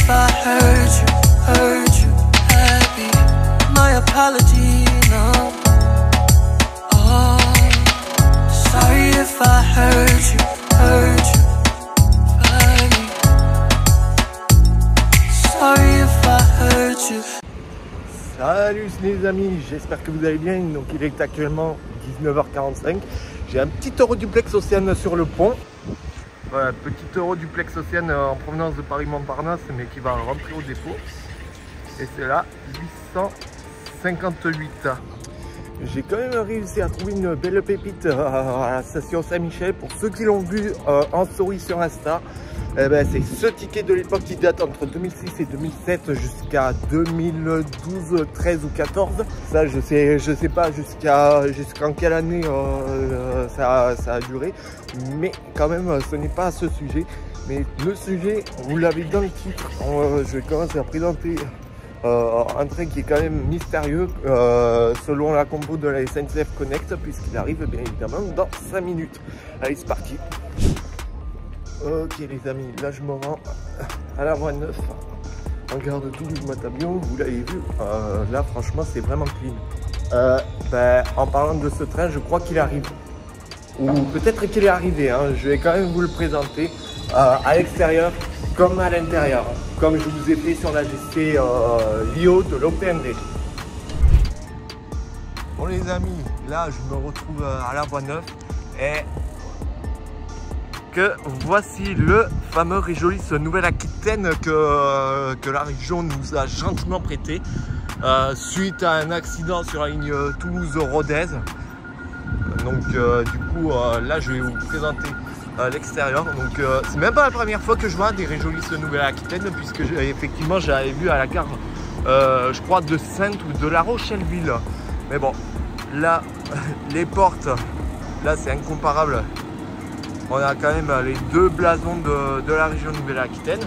if I hurt you happy. My apology, no. Oh, sorry if I hurt you badly. Sorry if I hurt you. Salut les amis, j'espère que vous allez bien. Donc il est actuellement 19h45. J'ai un petit Euroduplex Océane sur le pont. Voilà, petit Euroduplex Océane en provenance de Paris-Montparnasse, mais qui va rentrer au dépôt. Et c'est là, 858. J'ai quand même réussi à trouver une belle pépite à la station Saint-Michel. Pour ceux qui l'ont vu en story sur Insta, eh ben, c'est ce ticket de l'époque qui date entre 2006 et 2007 jusqu'à 2012, 13 ou 14. Ça, je sais pas jusqu'en quelle année ça a duré. Mais quand même, ce n'est pas ce sujet. Mais le sujet, vous l'avez dans le titre. Je vais commencer à présenter un train qui est quand même mystérieux selon la compo de la SNCF Connect, puisqu'il arrive bien évidemment dans 5 minutes. Allez, c'est parti. Ok les amis, là je me rends à la voie 9 en gare de Toulouse-Matabion. Vous l'avez vu, là franchement c'est vraiment clean. En parlant de ce train, je crois qu'il arrive, ou peut-être qu'il est arrivé, hein. Je vais quand même vous le présenter à l'extérieur comme à l'intérieur, comme je vous ai fait sur la GC Lio de l'OPMD. Bon les amis, là je me retrouve à la voie 9 et que voici le fameux Réjolis Nouvelle-Aquitaine que la région nous a gentiment prêté suite à un accident sur la ligne Toulouse-Rodez. Donc du coup là je vais vous présenter l'extérieur. Donc c'est même pas la première fois que je vois des Réjolis Nouvelle-Aquitaine, puisque effectivement j'avais vu à la gare je crois de Sainte ou de La Rochelle-Ville. Mais bon, là les portes, là c'est incomparable. On a quand même les deux blasons de la région Nouvelle-Aquitaine.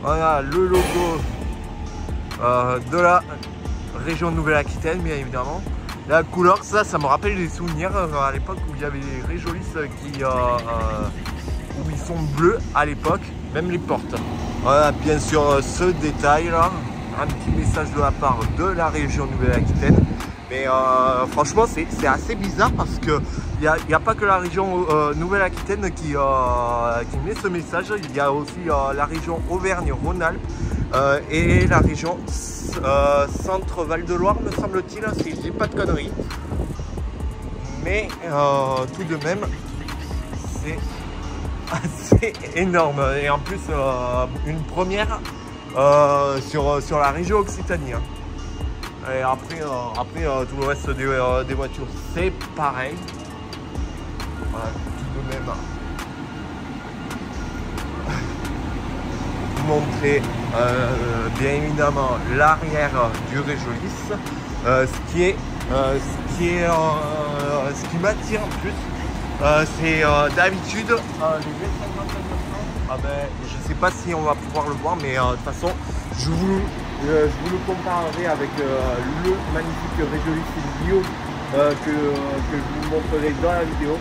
On a le logo de la région Nouvelle-Aquitaine, bien évidemment. La couleur, ça me rappelle des souvenirs à l'époque où il y avait les Réjolis où ils sont bleus à l'époque, même les portes. Voilà, bien sûr, ce détail là, un petit message de la part de la région Nouvelle-Aquitaine. Mais franchement, c'est assez bizarre parce que il n'y a pas que la région Nouvelle-Aquitaine qui met ce message. Il y a aussi la région Auvergne-Rhône-Alpes et la région Centre-Val de Loire, me semble-t-il, si je dis pas de conneries. Mais tout de même, c'est assez énorme. Et en plus, une première sur la région Occitanie. Et après tout le reste des voitures, c'est pareil. Voilà, tout de même. Vous montrer bien évidemment l'arrière du Réjolis. Ce qui m'attire en plus, c'est d'habitude les V50. Je sais pas si on va pouvoir le voir, mais de toute façon, je vous le comparerai avec le magnifique Réjolis Lio que je vous montrerai dans la vidéo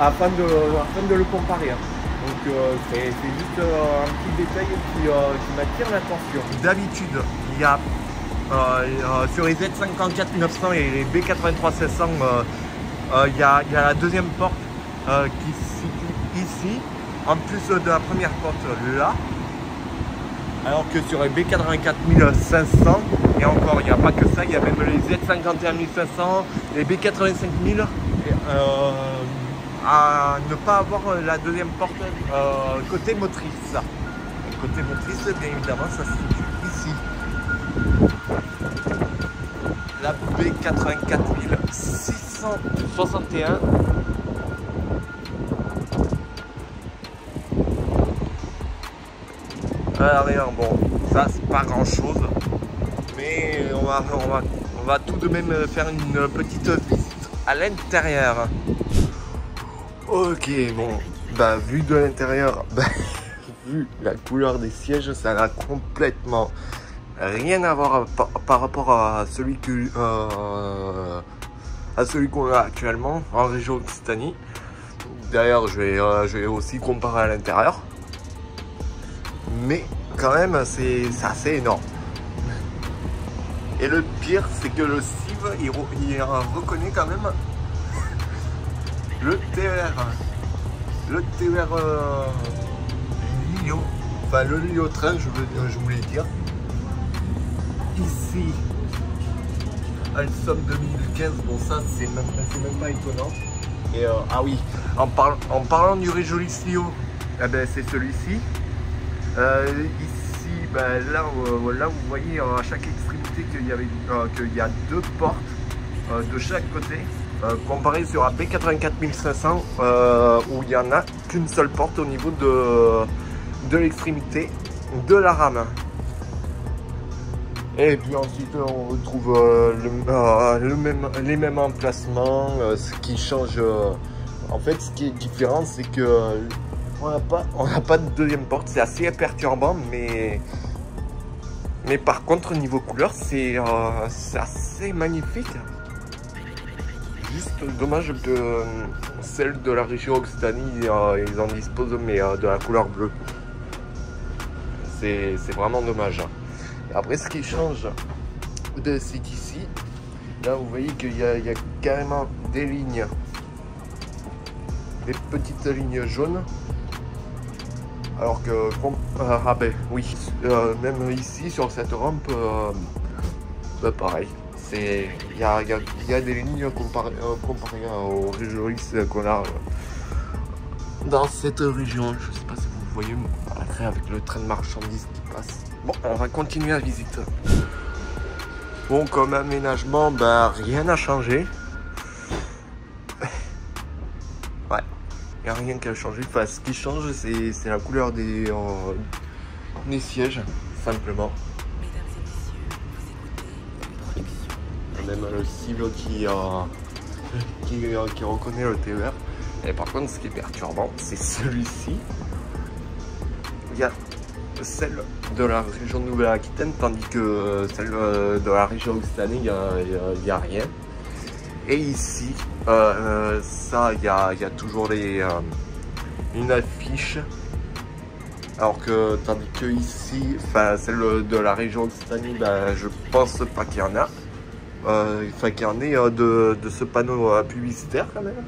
afin de le comparer. Donc c'est juste un petit détail qui m'attire l'attention. D'habitude, il y a sur les Z54 900 et les B83 500, il y a la deuxième porte qui se situe ici, en plus de la première porte là. Alors que sur les B84 500, et encore, il n'y a pas que ça, il y a même les Z51 500, les B85 000, à ne pas avoir la deuxième porte côté motrice. Côté motrice, bien évidemment, ça se situe ici. La B84 661. À l'arrière, bon, ça c'est pas grand chose, mais on va tout de même faire une petite visite à l'intérieur. Ok, bon, vu de l'intérieur, vu la couleur des sièges, ça n'a complètement rien à voir par rapport à celui qu'on a actuellement en région Occitanie. D'ailleurs, je vais aussi comparer à l'intérieur. mais quand même c'est assez énorme. Et le pire, c'est que le CIV, il reconnaît quand même le TER. Le TER Lio, enfin le Lio train, je voulais dire. Ici, Alstom 2015, bon ça c'est même pas étonnant. Et ah oui, en parlant du Réjolis Lio, eh ben, c'est celui-ci. Ici, ben, là vous voyez à chaque extrémité qu'il y a deux portes de chaque côté. Comparé sur la B84500 où il n'y en a qu'une seule porte au niveau de l'extrémité de la rame. Et puis ensuite on retrouve les mêmes emplacements. Ce qui change, en fait ce qui est différent, c'est que on n'a pas de deuxième porte. C'est assez perturbant, mais par contre niveau couleur c'est assez magnifique. Juste dommage que celle de la région Occitanie, ils en disposent, mais de la couleur bleue. C'est vraiment dommage. Et après, ce qui change, c'est qu'ici, là, vous voyez qu'il y a carrément des lignes, des petites lignes jaunes. Alors que, ah ben oui, même ici, sur cette rampe, bah pareil. Il y a des lignes comparées aux Réjolis qu'on a dans cette région. Je ne sais pas si vous voyez avec le train de marchandises qui passe. Bon, on va continuer la visite. Bon, comme aménagement, bah, rien n'a changé. Ouais, il n'y a rien qui a changé. Enfin, ce qui change, c'est la couleur des sièges, simplement. Même le cible qui reconnaît le TER. Et par contre, ce qui est perturbant, c'est celui-ci. Il y a celle de la région de Nouvelle-Aquitaine, tandis que celle de la région Occitanie, il n'y a rien. Et ici, ça, il y a toujours une affiche. Alors que, tandis que ici, enfin, celle de la région Occitanie, ben, je pense pas qu'il y en a. Enfin, qu'il y en ait de ce panneau publicitaire quand même.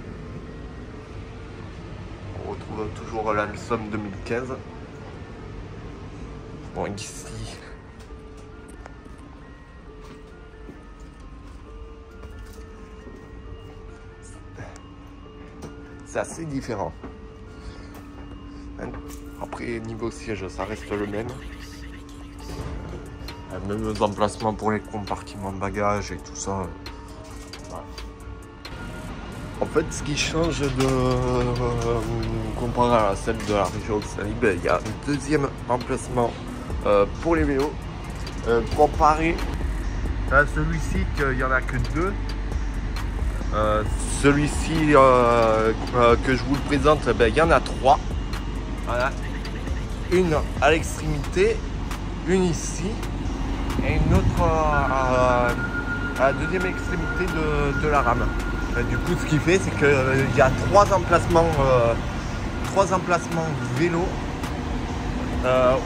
On retrouve toujours l'Alstom 2015. Bon, ici, c'est assez différent. Après, niveau siège, ça reste le même. Même emplacements pour les compartiments de bagages et tout ça. En fait, ce qui change comparé à celle de la région Occitanie, ben, il y a un deuxième emplacement pour les vélos. Comparé à celui-ci, qu'il n'y en a que deux. Celui-ci que je vous le présente, ben, il y en a trois. Voilà. Une à l'extrémité, une ici. Et une autre à la deuxième extrémité de la rame. Du coup, ce qui fait, c'est qu'il y a trois emplacements vélo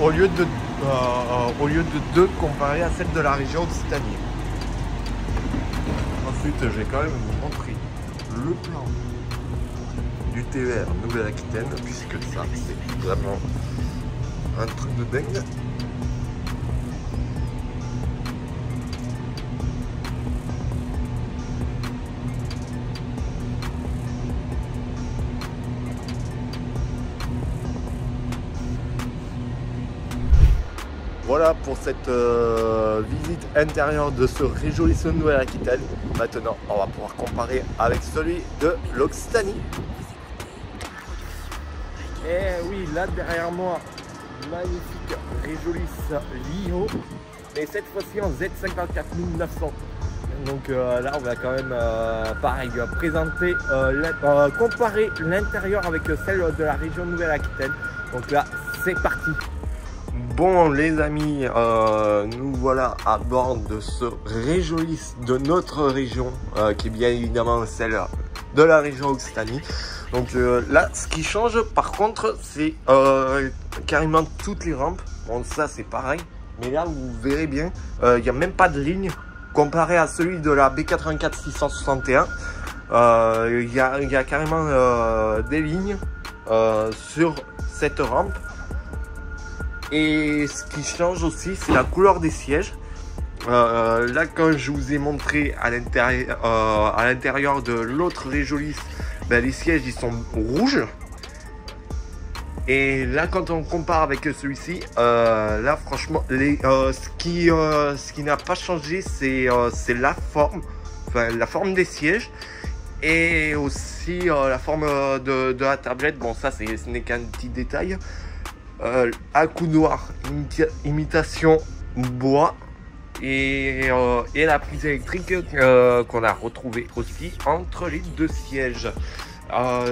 au lieu de deux comparé à celle de la région Occitanie. Ensuite, je vais quand même vous montrer le plan du TER Nouvelle-Aquitaine, puisque ça, c'est vraiment un truc de dingue. Voilà pour cette visite intérieure de ce Réjolis Nouvelle-Aquitaine. Maintenant, on va pouvoir comparer avec celui de l'Occitanie. Et oui, là derrière moi, magnifique Réjolis Lio, mais cette fois-ci en Z54900. Donc là, on va quand même, pareil, présenter, comparer l'intérieur avec celle de la région Nouvelle-Aquitaine. Donc là, c'est parti. Bon les amis, nous voilà à bord de ce Réjolis de notre région, qui est bien évidemment celle de la région Occitanie. Donc là, ce qui change par contre, c'est carrément toutes les rampes. Bon, ça c'est pareil. Mais là, vous verrez bien, il n'y a même pas de ligne comparé à celui de la B84 661. Il y a carrément des lignes sur cette rampe. Et ce qui change aussi, c'est la couleur des sièges. Là, quand je vous ai montré à l'intérieur de l'autre Réjolis, ben, les sièges ils sont rouges. Et là, quand on compare avec celui-ci, là franchement, ce qui n'a pas changé, c'est la forme, enfin la forme des sièges et aussi la forme de la tablette. Bon, ça, ce n'est qu'un petit détail. À coudoir, imitation bois et la prise électrique qu'on a retrouvée aussi entre les deux sièges. Là,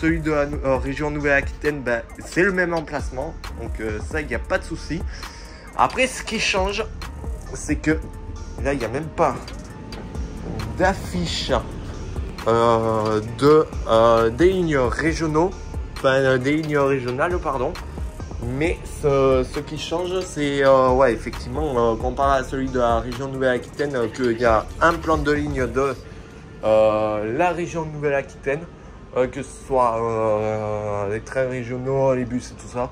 celui de la région Nouvelle-Aquitaine, ben, c'est le même emplacement, donc ça, il n'y a pas de souci. Après, ce qui change, c'est que là, il n'y a même pas d'affiche des lignes régionaux, enfin des lignes régionales, pardon. Mais ce qui change, c'est ouais, effectivement, comparé à celui de la région Nouvelle-Aquitaine, qu'il y a un plan de ligne de la région Nouvelle-Aquitaine, que ce soit les trains régionaux, les bus et tout ça.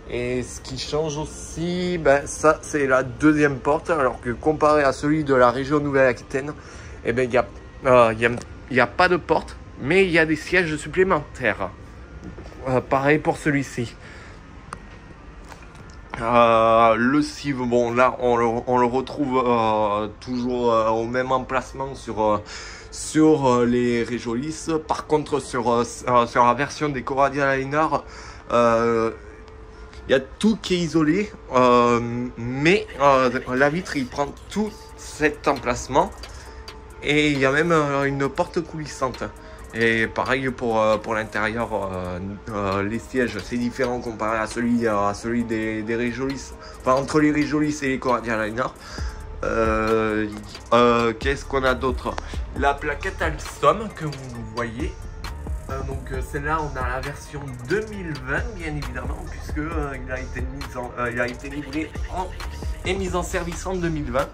Et ce qui change aussi, ben, ça c'est la deuxième porte, alors que comparé à celui de la région Nouvelle-Aquitaine, eh ben, il y a pas de porte, mais il y a des sièges supplémentaires. Pareil pour celui-ci. Le cive, bon là on le retrouve toujours au même emplacement sur les Réjolis. Par contre sur la version des Coradia Liner, il y a tout qui est isolé, mais la vitre il prend tout cet emplacement et il y a même une porte coulissante. Et pareil pour l'intérieur, les sièges c'est différent comparé à celui des Réjolis, enfin entre les Réjolis et les Coradia Liner. Qu'est-ce qu'on a d'autre? La plaquette Alstom que vous voyez. Donc celle-là, on a la version 2020 bien évidemment, puisque il a été livré et mis en service en 2020,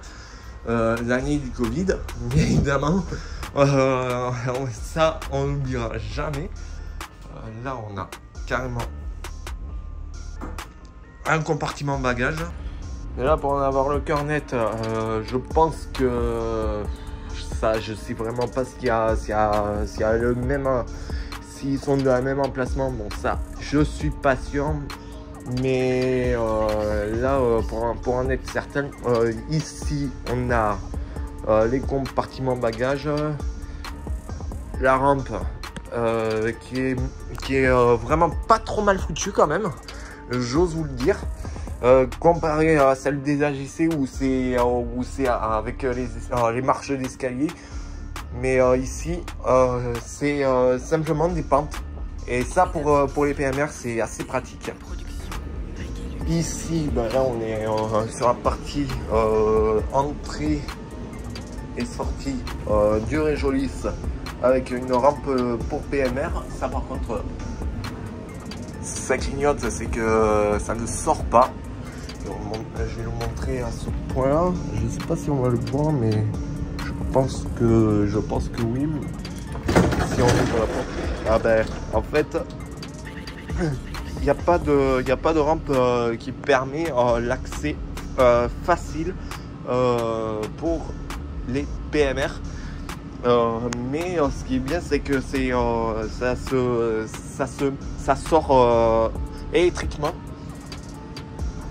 l'année du Covid, bien évidemment. Ça on n'oubliera jamais. Là on a carrément un compartiment bagage. Et là, pour en avoir le cœur net, je pense que ça, je sais vraiment pas s'il y a le même, s'ils sont de la même emplacement. Bon, ça, je suis pas sûr. Mais là, pour en être certain, ici, on a les compartiments bagages, la rampe qui est vraiment pas trop mal foutue quand même, j'ose vous le dire. Comparé à celle des AGC où c'est avec les marches d'escalier, mais ici c'est simplement des pentes, et ça pour les PMR c'est assez pratique. Ici ben là on est sur la partie entrée et sortie du Réjolis avec une rampe pour PMR. Ça par contre ça clignote, c'est que ça ne sort pas. Je vais le montrer à ce point là. Je ne sais pas si on va le voir, mais je pense que oui. Si on ouvre la porte, ah ben en fait il n'y a pas de rampe qui permet l'accès facile pour les PMR. Mais ce qui est bien, c'est que ça sort électriquement.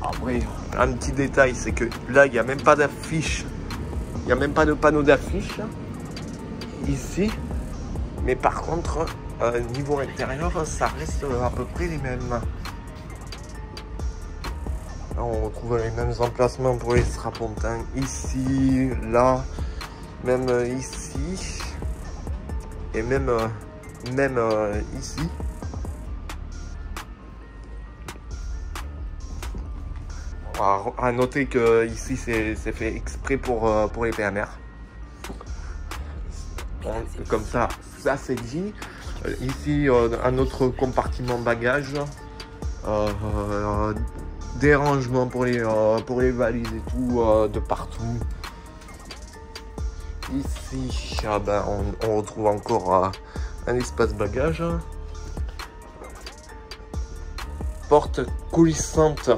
Après, un petit détail, c'est que là, il n'y a même pas d'affiche, il n'y a même pas de panneau d'affiche ici. Mais par contre, niveau intérieur, ça reste à peu près les mêmes. Là, on retrouve les mêmes emplacements pour les strapontins ici, là, même ici, et même ici. À noter que ici c'est fait exprès pour les PMR. Bon, comme ça c'est dit. Ici un autre compartiment bagage des rangements pour les valises et tout de partout. Ici, on retrouve encore un espace bagage. Porte coulissante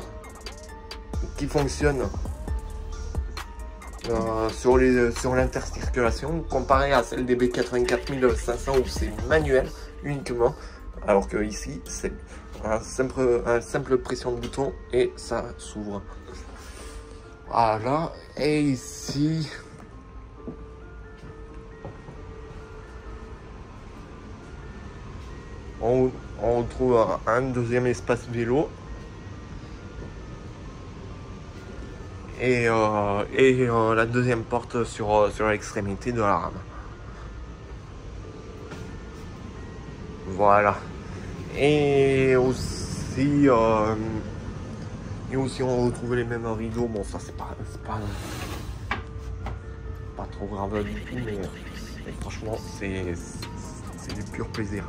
qui fonctionne sur l'intercirculation comparé à celle des B84 500 où c'est manuel uniquement, alors que ici c'est un simple pression de bouton et ça s'ouvre. Voilà, et ici on retrouve un deuxième espace vélo et la deuxième porte sur l'extrémité de la rame. Voilà. Et aussi on retrouve les mêmes rideaux. Bon, ça c'est pas trop grave du tout, mais franchement c'est du pur plaisir.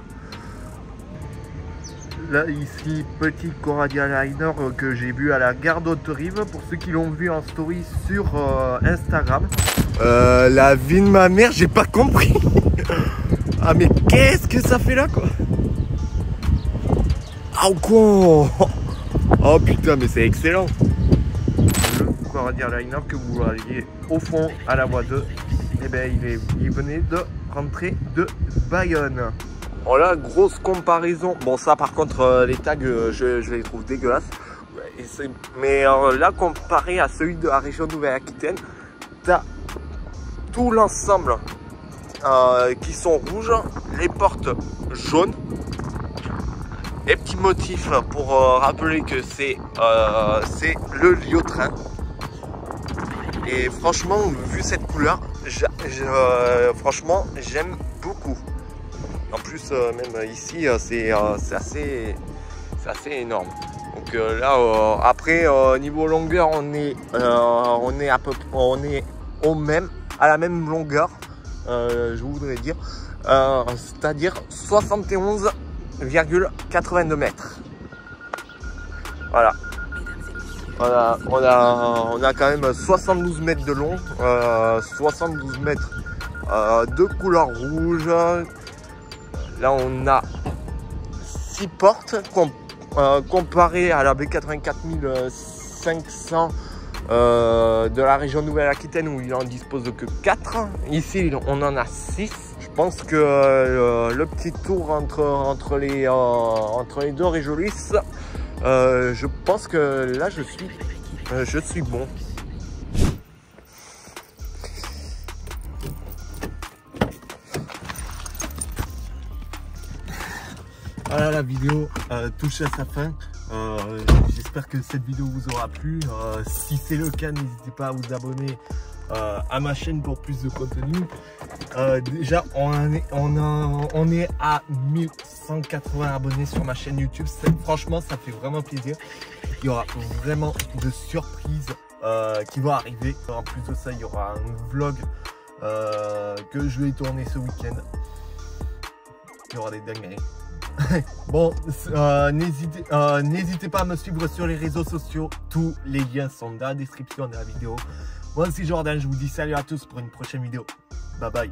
Là ici, petit Coradia Liner que j'ai vu à la gare d'Haute-Rive, pour ceux qui l'ont vu en story sur Instagram. La vie de ma mère, j'ai pas compris. Ah mais qu'est-ce que ça fait là quoi? Ah quoi? Oh putain, mais c'est excellent. Le Coradia Liner que vous voyez au fond à la voie 2, et ben il venait de rentrer de Bayonne. Voilà, grosse comparaison. Bon, ça par contre, les tags, je les trouve dégueulasses. Mais là, comparé à celui de la région Nouvelle-Aquitaine, t'as tout l'ensemble qui sont rouges, les portes jaunes. Et petit motif pour rappeler que c'est le Lyotrain. Et franchement, vu cette couleur, franchement, j'aime beaucoup. En plus, même ici, c'est assez énorme. Donc là, après, niveau longueur, on est à la même longueur, je voudrais dire, c'est-à-dire 71,82 mètres. Voilà. On a quand même 72 mètres de long, 72 mètres de couleur rouge. Là, on a 6 portes comparé à la B84 500 de la région Nouvelle-Aquitaine où il en dispose que 4. Ici, on en a 6. Je pense que le petit tour entre les deux réjoulisses, je pense que là, je suis bon. Voilà, la vidéo touche à sa fin. J'espère que cette vidéo vous aura plu. Si c'est le cas, n'hésitez pas à vous abonner à ma chaîne pour plus de contenu. Déjà, on est à 1180 abonnés sur ma chaîne YouTube. Franchement, ça fait vraiment plaisir. Il y aura vraiment de surprises qui vont arriver. En plus de ça, il y aura un vlog que je vais tourner ce week-end. Il y aura des dingueries. Bon, n'hésitez pas à me suivre sur les réseaux sociaux. Tous les liens sont dans la description de la vidéo. Moi c'est Jordan, je vous dis salut à tous pour une prochaine vidéo. Bye bye.